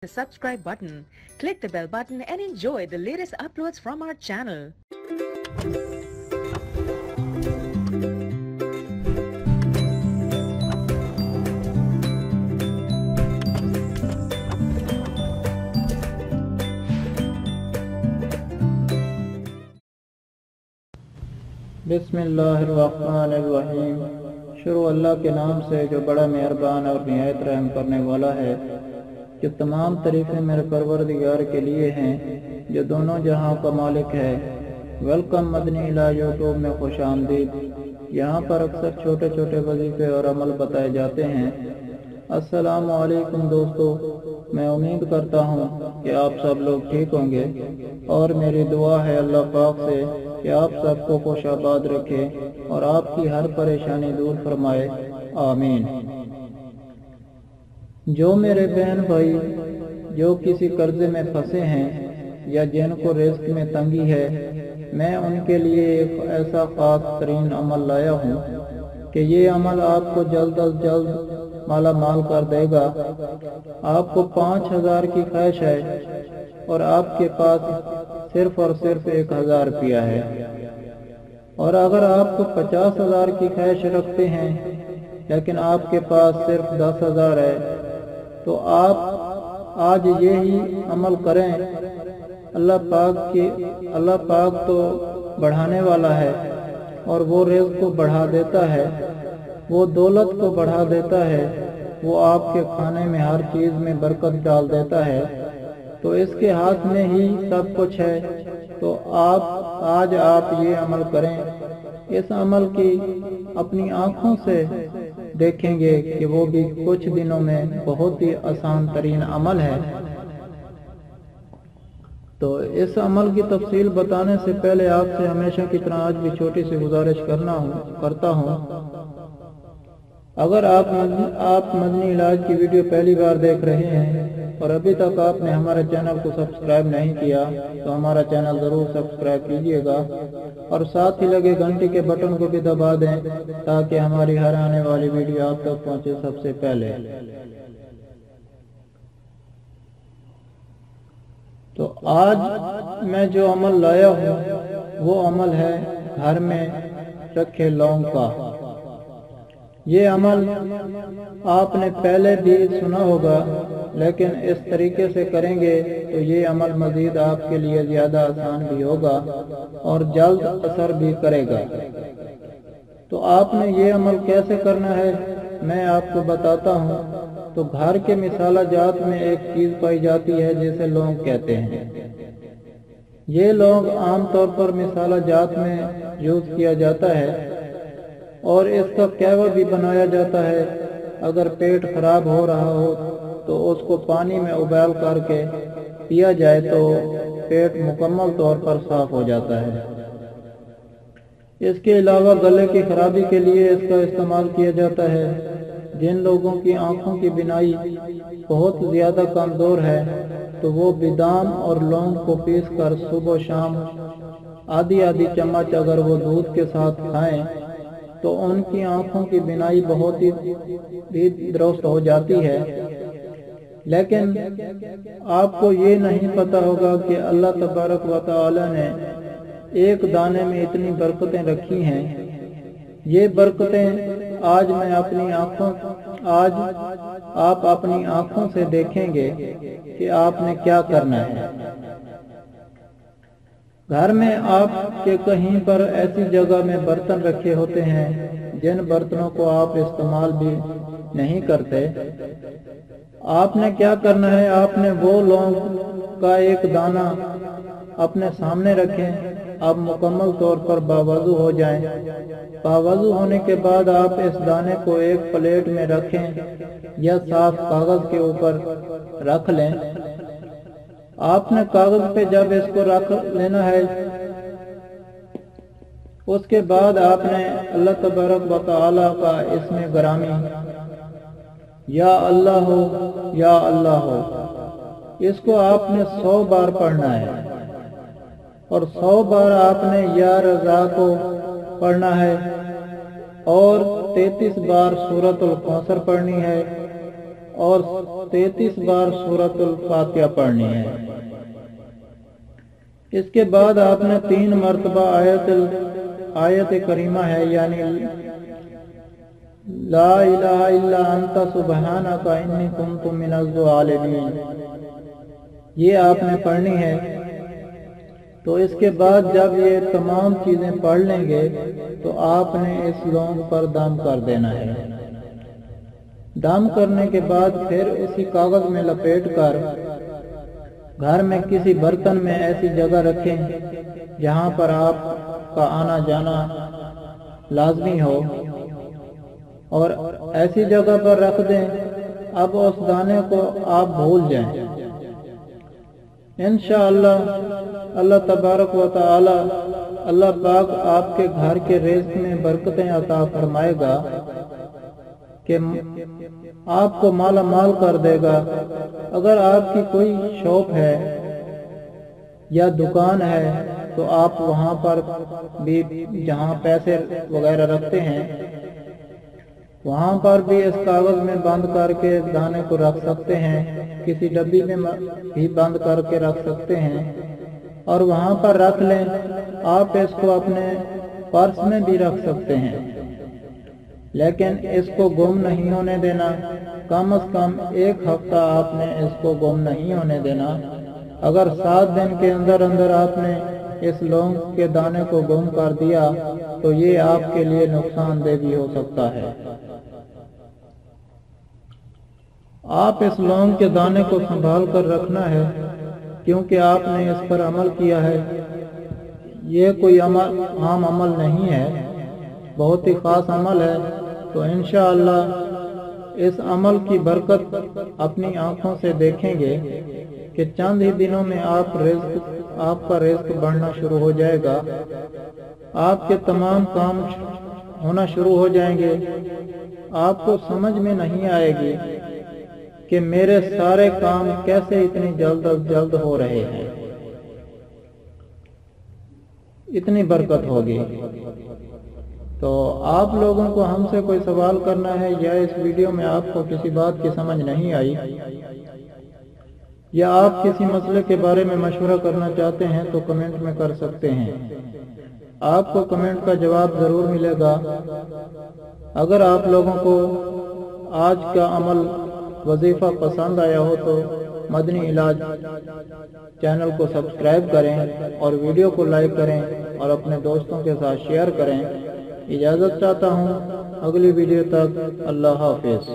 the subscribe button. Click the bell button and enjoy the latest uploads from our channel. बिस्मिल्लाहिर्रहमानिर्रहीम। शुरू अल्लाह के नाम से जो बड़ा मेहरबान और निहायत रहम करने वाला है। कि तमाम तारीफ़ें मेरे परवरदिगार के लिए हैं जो दोनों जहां का मालिक है। वेलकम मदनी इला यूट्यूब में खुश आमदीद। यहाँ पर अक्सर छोटे छोटे वजीफ़े और अमल बताए जाते हैं। अस्सलामु अलैकुम दोस्तों, मैं उम्मीद करता हूँ कि आप सब लोग ठीक होंगे और मेरी दुआ है अल्लाह पाक से कि आप सबको खुशाबाद रखे और आपकी हर परेशानी दूर फरमाए, आमीन। जो मेरे बहन भाई जो किसी कर्जे में फंसे हैं या जिनको रिस्क में तंगी है, मैं उनके लिए एक ऐसा खास तरीन अमल लाया हूँ कि ये अमल आपको जल्द अज जल्द माला माल कर देगा। आपको 5000 की ख्वाहिश है और आपके पास सिर्फ और सिर्फ 1000 रुपया है। और अगर आपको 50,000 की ख्वाहिश रखते हैं लेकिन आपके पास सिर्फ 10,000 है, तो आप आज यही अमल करें। अल्लाह पाक तो बढ़ाने वाला है और वो रिज़्क़ को बढ़ा देता है, वो दौलत को बढ़ा देता है, वो आपके खाने में हर चीज़ में बरकत डाल देता है। तो इसके हाथ में ही सब कुछ है। तो आज आप ये अमल करें। इस अमल की अपनी आँखों से देखेंगे कि वो भी कुछ दिनों में बहुत ही आसान तरीन अमल है। तो इस अमल की तफसील बताने से पहले आपसे हमेशा की तरह आज भी छोटी सी गुजारिश करता हूँ। अगर आप मदनी इलाज की वीडियो पहली बार देख रहे हैं और अभी तक आपने हमारे चैनल को सब्सक्राइब नहीं किया तो हमारा चैनल ज़रूर सब्सक्राइब कीजिएगा और साथ ही लगे घंटी के बटन को भी दबा दें ताकि हमारी हर आने वाली वीडियो आप तक पहुंचे सबसे पहले। तो आज मैं जो अमल लाया हूँ वो अमल है घर में रखे लौंग का। ये अमल आपने पहले भी सुना होगा, लेकिन इस तरीके से करेंगे तो ये अमल मजीद आपके लिए ज़्यादा आसान भी होगा और जल्द असर भी करेगा। तो आपने ये अमल कैसे करना है मैं आपको बताता हूँ। तो घर के मिसाला जात में एक चीज़ पाई जाती है जिसे लौंग कहते हैं। ये लौंग आमतौर पर मिसाला जात में यूज़ किया जाता है और इसका कहवा भी बनाया जाता है। अगर पेट खराब हो रहा हो तो उसको पानी में उबाल करके पिया जाए तो पेट मुकम्मल तौर पर साफ हो जाता है। इसके अलावा गले की खराबी के लिए इसका इस्तेमाल किया जाता है। जिन लोगों की आंखों की बिनाई बहुत ज़्यादा कमज़ोर है तो वो बादाम और लौंग को पीस कर सुबह शाम आधी चम्मच अगर वो दूध के साथ खाएं तो उनकी आंखों की बिनाई बहुत ही दुरुस्त हो जाती है। लेकिन आपको ये नहीं पता होगा कि अल्लाह तबारक व तआला ने एक दाने में इतनी बरकतें रखी हैं। ये बरकतें आज आप अपनी आंखों से देखेंगे कि आपने क्या करना है। घर में आपके कहीं पर ऐसी जगह में बर्तन रखे होते हैं जिन बर्तनों को आप इस्तेमाल भी नहीं करते। आपने क्या करना है, आपने वो लौंग का एक दाना अपने सामने रखें। आप मुकम्मल तौर पर बावजू हो जाएं। बावजू होने के बाद आप इस दाने को एक प्लेट में रखें या साफ कागज के ऊपर रख लें। आपने कागज पे जब इसको रख लेना है उसके बाद आपने अल्लाह तबारक व तआला का इसमें ग्रामी या अल्लाह हो इसको आपने 100 बार पढ़ना है और 100 बार आपने या रज़ा को पढ़ना है और 33 बार सूरतुल कौसर पढ़नी है اور 33 بار سورۃ الفاتحہ پڑھنی ہے۔ اس کے بعد آپ نے 3 مرتبہ آیت کریمہ ہے یعنی لا الہ الا انت سبحانک انی کنت من الظالمین، یہ آپ نے پڑھنی ہے۔ تو اس کے بعد جب یہ تمام چیزیں پڑھ لیں گے تو آپ نے اس لونگ پر دم کر دینا ہے۔ دم کرنے کے بعد پھر اسی کاغذ میں لپیٹ کر گھر میں کسی برتن میں ایسی جگہ رکھیں جہاں پر آپ کا آنا جانا لازمی ہو، اور ایسی جگہ پر رکھ دیں۔ اب اس دانے کو آپ بھول جائیں۔ انشاءاللہ اللہ تبارک و تعالی اللہ پاک آپ کے گھر کے رزق میں برکتیں عطا فرمائے گا کہ آپ کو مالا مال کر دے گا۔ اگر آپ کی کوئی شاپ ہے یا دکان ہے تو آپ وہاں پر بھی جہاں پیسے وغیرہ رکھتے ہیں وہاں پر بھی اس کاغذ میں بند کر کے دانے کو رکھ سکتے ہیں، کسی ڈبی میں بھی بند کر کے رکھ سکتے ہیں اور وہاں پر رکھ لیں۔ آپ اس کو اپنے پرس میں بھی رکھ سکتے ہیں، لیکن اس کو گم نہیں ہونے دینا۔ کم از کم 1 ہفتہ آپ نے اس کو گم نہیں ہونے دینا۔ اگر 7 دن کے اندر اندر آپ نے اس لونگ کے دانے کو گم کر دیا تو یہ آپ کے لیے نقصان دہ بھی ہو سکتا ہے۔ آپ اس لونگ کے دانے کو سنبھال کر رکھنا ہے کیونکہ آپ نے اس پر عمل کیا ہے۔ یہ کوئی عام عمل نہیں ہے، بہت ہی خاص عمل ہے۔ تو انشاءاللہ اس عمل کی برکت اپنی آنکھوں سے دیکھیں گے کہ چند ہی دنوں میں آپ کا رزق بڑھنا شروع ہو جائے گا۔ آپ کے تمام کام ہونا شروع ہو جائیں گے۔ آپ کو سمجھ میں نہیں آئے گی کہ میرے سارے کام کیسے اتنی جلد از جلد ہو رہے ہیں، اتنی برکت ہوگی۔ تو آپ لوگوں کو ہم سے کوئی سوال کرنا ہے یا اس ویڈیو میں آپ کو کسی بات کی سمجھ نہیں آئی یا آپ کسی مسئلے کے بارے میں مشورہ کرنا چاہتے ہیں تو کمنٹ میں کر سکتے ہیں۔ آپ کو کمنٹ کا جواب ضرور ملے گا۔ اگر آپ لوگوں کو آج کا عمل وظیفہ پسند آیا ہو تو مدنی علاج چینل کو سبسکرائب کریں اور ویڈیو کو لائک کریں اور اپنے دوستوں کے ساتھ شیئر کریں۔ اجازت چاہتا ہوں، اگلی ویڈیو تک اللہ حافظ۔